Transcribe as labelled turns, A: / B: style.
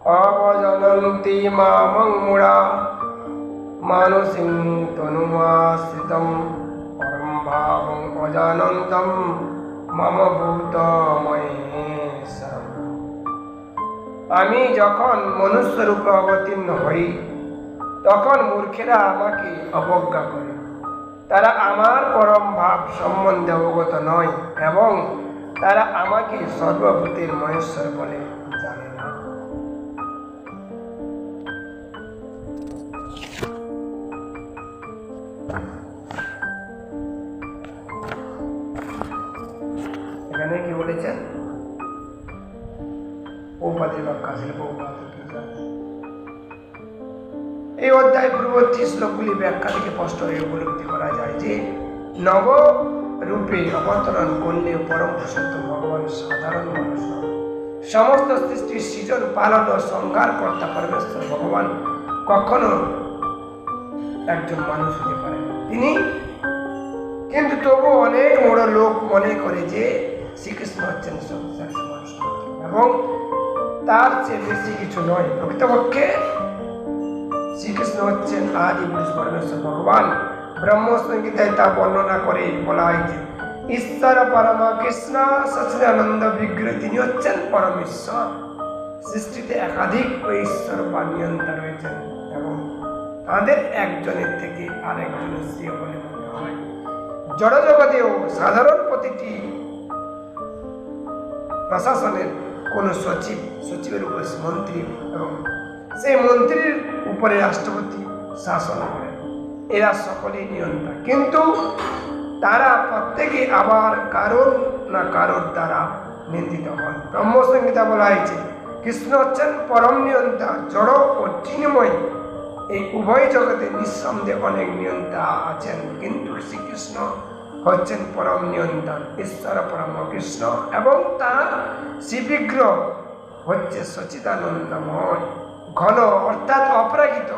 A: অবজনন্তি মামং মূঢ়া মানসিং তনুমাশ্রিতং পরম ভাবং অজানন্তম মম ভূতমহেশ্বরম। আমি যখন মনুষ্য রূপে অবতীর্ণ হই তখন মূর্খেরা আমাকে অবজ্ঞা করে। তারা আমার পরম ভাব সম্বন্ধে অবগত নয় এবং তারা আমাকে সর্বভূতের মহেশ্বর বলে জানে না। এখানে কি বলেছেন? প্রভুপাদের ব্যাখ্যা ছিল। এই অধ্যায় পূর্ববর্তী শ্লোকগুলি ব্যাখ্যা থেকে স্পষ্ট হয়ে উপলব্ধি করা যায় যে নব রূপে অবতরণ করলেও পরম পুরুষোত্তম ভগবান সাধারণ মানুষ নন। সমস্ত সৃষ্টির সৃজন পালন ও সংহার কর্তা পরমেশ্বর ভগবান কখনো একজন মানুষ হতে পারেন তিনি। কিন্তু তবু অনেক বড় লোক মনে করে যে শ্রীকৃষ্ণ হচ্ছেন সংসার মানুষ এবং তার চেয়ে বেশি কিছু নয়। প্রকৃতপক্ষে শ্রীকৃষ্ণ হচ্ছেন আদি পুরুষ পরমেশ্বর ভগবান। ব্রহ্মসংহিতায় তা বর্ণনা করে বলা হয়েছে ঈশ্বর পরম কৃষ্ণ সচিদানন্দ বিগ্রহ, তিনি হচ্ছেন পরমেশ্বর। সৃষ্টিতে একাধিক ঈশ্বর বা নিয়ন্তা রয়েছেন এবং তাদের একজনের থেকে আরেকজনের শ্রেয় বলে মনে হয়। জড়জগতেও সাধারণ প্রতিটি প্রশাসনের কোনো সচিবের উপর মন্ত্রী এবং সেই মন্ত্রীর উপরে রাষ্ট্রপতি শাসন করেন। এরা সকলেই নিয়ন্তা, কিন্তু তারা প্রত্যেকে আবার কারোর না কারোর দ্বারা নিন্দিত হন। ব্রহ্মসংহিতা বলা হয়েছে কৃষ্ণ হচ্ছেন পরম নিয়ন্তা। জড় ও চিন্ময় এই উভয় জগতে নিঃসন্দেহে অনেক নিয়ন্তা আছেন, কিন্তু শ্রীকৃষ্ণ হচ্ছেন পরম নিয়ন্তা, ঈশ্বর পরম কৃষ্ণ, এবং তার শ্রীবিগ্রহ হচ্ছে সচিদানন্দময় ঘন অর্থাৎ অপরাজিত।